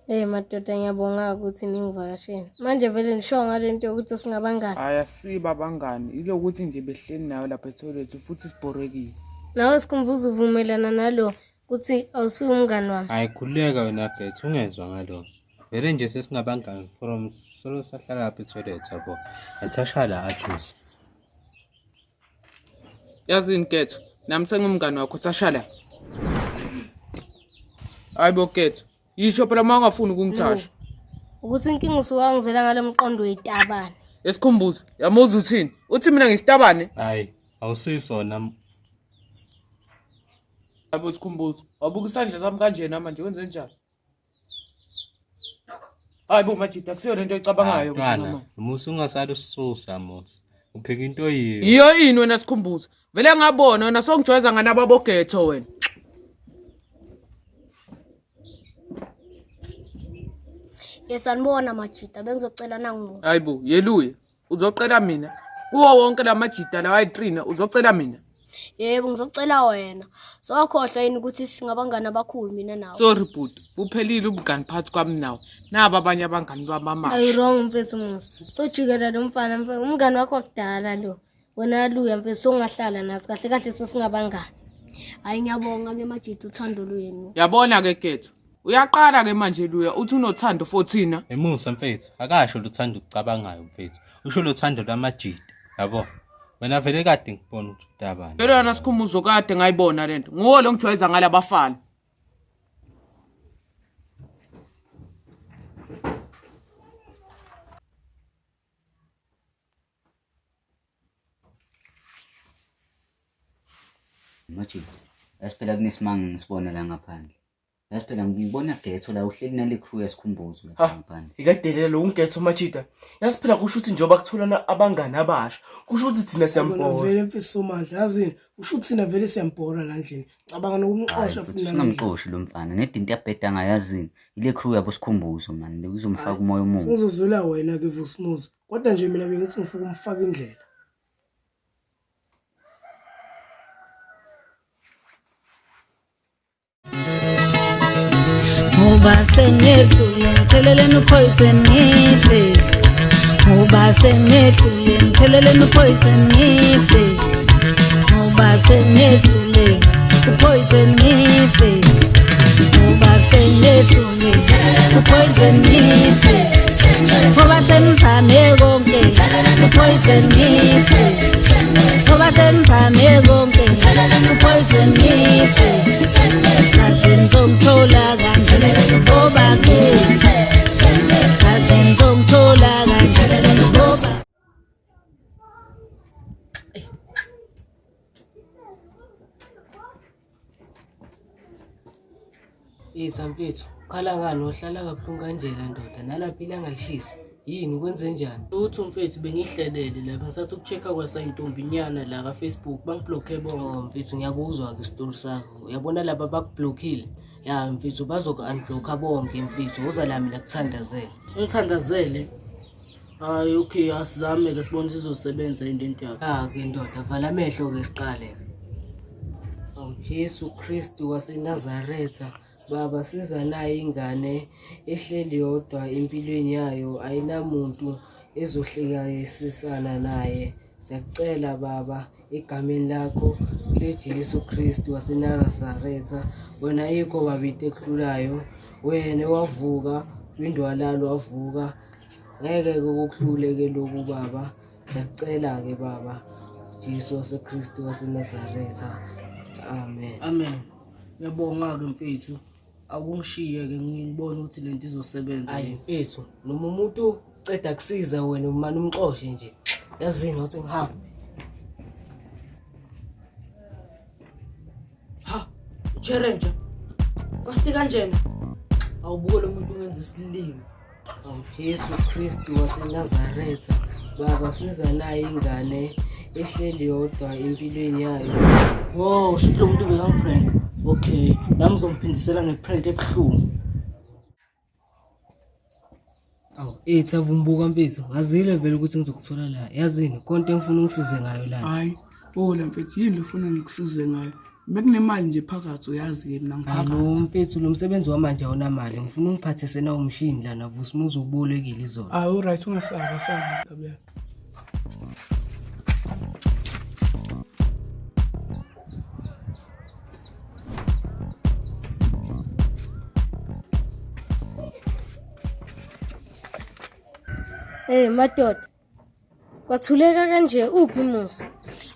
Madoda ngiyabonga ukuthi ningivakashele. Manje vele nisho ngalento yokuthi singabangani. Hhayi asiba abangani, ilokuthi nje behleli nayo lapha ethoyilethi futhi sibhorekile. Nawe Sikhumbuzo uvumelana nalo ukuthi awusiyo umngani wami. Hayi khululeka wena Bhethu ungezwa ngalokho. Vele nje sesingabangani from solo sahlala lapha ethoyilethi yabo. Athashala ajuice. Yazini Ketho, nami sengumngani wakho uthashala. Hayi bo Ketho, yisho phela uma ungafuni ukungithasha. Ukuthi inkinga usuwangizela ngale mqondo weyitabane. Esikhumbuzo, yamuza uthini? Uthi mina ngisitabane? Hayi, awusisona. Hayi bo Sikhumbuzo, wabuka isandla sami kanjena manje wenze njani? Hayi bo Majida, akusiyo lento oyicabangayo Kana, musu ungasali usisusa musu. Uphika into yiyo. Iyo ini wena Sikhumbuzo. Vele ngabona wena songijwayeza nganabo Getho wena. Sanibona Majida, bengizocela nangimusa. Hayibo, yeluya. Uzocela mina. Kuwo wonke la Majida la wayitrina uzocela mina. Yebo, ngizocela wena. Sokhohlwa yini ukuthi singabangani abakhulu mina nawe? Sorry bhuti, kuphelile ubungani phakathi kwami nawe. Naba abanye abangani bamama. Ayi wrong mfethu Musa. Sojikela lo mfana mfethu, umngani wakho wakudala lo. Wena luya mfethu ongahlala nathi kahle kahle sesingabangani. Hayi ngiyabonga ke Majida uthando lwenu. Yabona ke Ketho. Uyaqala ke manje luya uthi unothando for thina. Emusa mfethu, akasho luthando ukucabangayo mfethu. Usho luthando lwamajida, yabo. Wena vele kade ngibona ukuthi utabani. Phela yona Sikhumbuzo kade ngayibona lento. Nguwo lo ngijwayeza ngalabafana. Majida, yasiphela kunesimanga ngisibona la ngaphandle. Yasiphela ngibona Getho la uhleli nale crew yaSikhumbuzo lapha ngaphandle. Ikadelela lo ungetho Majida. Yasiphela kusho ukuthi njoba kutholana abangani abasha. Kusho ukuthi thina siyambona. Vele mfisi somandla yazini. Kusho ukuthi thina vele siyambona la ndlini. Cabanga nokumqosha futhi singamxoshi lo mfana. Nedinto yabheda ngayazini. Ile crew yabo Sikhumbuzo man. Lekuzomfaka umoya omubi. Sizozula wena ke Vusimuzi. Kodwa nje mina bengithi ngifuna umfaka indlela. Ngoba senedlule ngipheleleni upoison ngife. Ngoba senedlule ngipheleleni upoison ngife. Ngoba senedlule upoison ngife. Ngoba senedlule upoison ngife. Ngoba senizame konke upoison ngife. Ngoba senizame konke upoison ngife. Ngizomthola kanjani ngoba ke ngizomthola kanjani ngoba Mfethu, khala ngani ohlala kabuhlungu kanjena ndoda nalaphi ilanga lishisa yini kwenze njani? Uthi mfethu bengihlelele lapha ngisathi ukuchecka kwasayintombinyana la ka Facebook bangiblocke bonke. Mfethu ngiyakuzwa ke isitori sakho. Uyabona laba bakublockile. Ya mfethu bazoku-unblocka bonke mfethu. Uza la mina kuthandazela. Ngithandazele. Hayi okay asizame ke sibone sizosebenza into yakho. Ke ndoda vala amehlo ke siqale. Jesu Kristu waseNazaretha. Baba siza naye ingane ehleli yodwa empilweni yayo ayinamuntu ezohlekayisisana naye. Siyakucela baba egameni lakho leJesu Kristu waseNazaretha. Wena yikho babiti ekuhlulayo. Wena wavuka indwalalo wavuka. Ngeke ukuhluleke lokhu baba. Siyakucela ke baba Jesu waseKristu waseNazaretha. Amen. Amen. Ngiyabonga ke mfethu. Akungishiye ke ngibone ukuthi lento izosebenza. Hayi mfethu, noma umuntu ceda kusiza wena umani umxoshe nje. Yazini ukuthi ngihamba. Ha, Cherenja. Fasti kanjena. Awubuke lo muntu wenza isilimo. Jesu Kristu waseNazaretha. Baba siza naye ingane ehleli yodwa empilweni yayo. Wow, shilo umuntu bekangiprank. Okay, nami ngizomphendisela ngeprank ebuhlungu. Avumbuka mfethu, ngazile vele ukuthi ngizokuthola la. Yazini konke engifuna ungisize ngayo la. Hayi, bona mfethu yini ufuna ngikusize ngayo? bekunemali nje phakathi uyazi-ke mina Hayi lo ngiphakathi. mfethu lo msebenzi wamanje awunamali. Ngifuna ungiphathise na umshini lana Vusumuzi ubolekile izolo. Alright, ungasaba saba Gabiyana. Madoda. Kwathuleka kanje uphi Musa?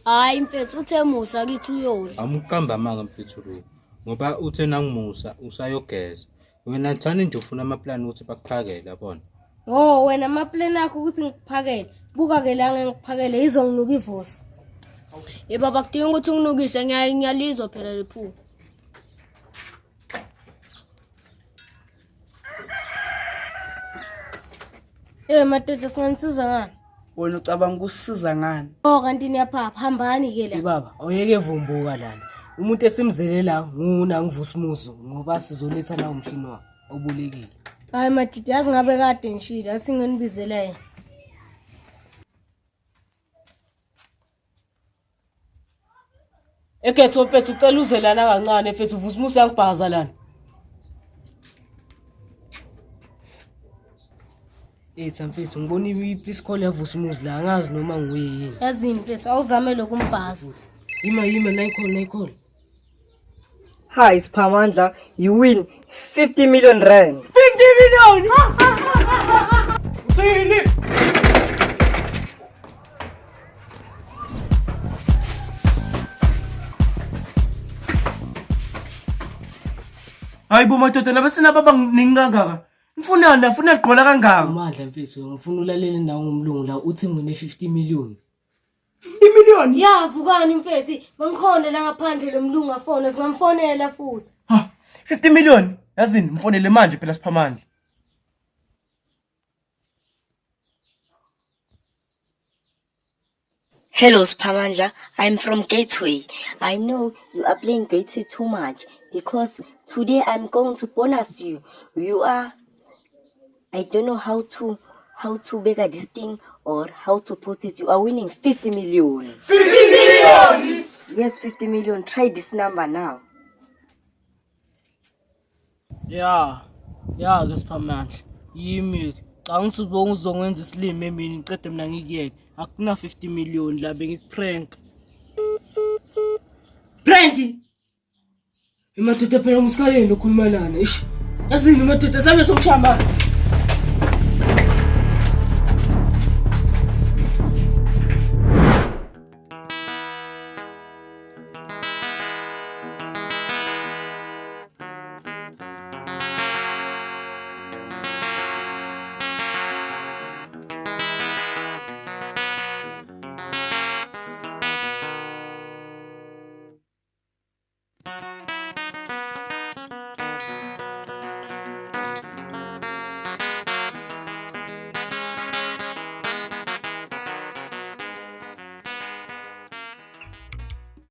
Hayi mfethu uthe Musa kithi uyodla. Amqamba amanga mfethu lo. Ngoba uthe nangimusa usayogeza. Wena thani nje ufuna amaplani ukuthi bakuphakele yabona. Oh wena amaplan akho ukuthi ngikuphakele. Buka ke la ngikuphakele izonginuka ivosi. Baba kudinga ukuthi unginukise ngiyalizwa phela lephu. Madoda singanisiza ngani? Wena ucabanga ukusisiza ngani? Oh kanti niyaphapha hambani ke la. Baba awuyeke vumbuka lana. Umuntu esimzelela nguna ngivusumuzi ngoba sizoletha na umshini wakhe obolekile. Hayi madidi yazi ngabe kade ngishila athi nginibizela yena. Ekhetho mfethu ucela uze lana kancane mfethu Vusumuzi uyangibhaza lana. Mfethu ngibona i-please call ya Vusumuzi la angazi noma nguye yini. Yazini mfethu awuzame lokumbhaza. Yima nayikhona. Hi Siphamandla, you win 50 million rand. 50 million! Uthini? Hayi bo madoda laba sinababa ningangaka. Ngifuna gqola kangaka. Amandla mfethu ngifuna ulalele nawe ngumlungu la uthi ngine 50 million. 50 million? Yavukani mfethu bangikhona la ngaphandle lomlungu afona singamfonela futhi. Ha, 50 million. Yazini mfonele manje phela Siphamandla. Hello Siphamandla, I'm from Gateway. I know you are playing Gateway too much because today I'm going to bonus you. You are, I don't know how to beg this thing or how to put it. You are winning 50 million. 50 million! Yes, 50 million. Try this number now. Ya ke Siphamandla. Yimi cha ngisibonga uzongenza isilimo emini ngicede mina ngikuyeke. Akuna 50 million la bengikuprank. Prank! Imadoda phela ngisikayeni lokhuluma lana. Ish. Yazini madoda sabe sokushamba.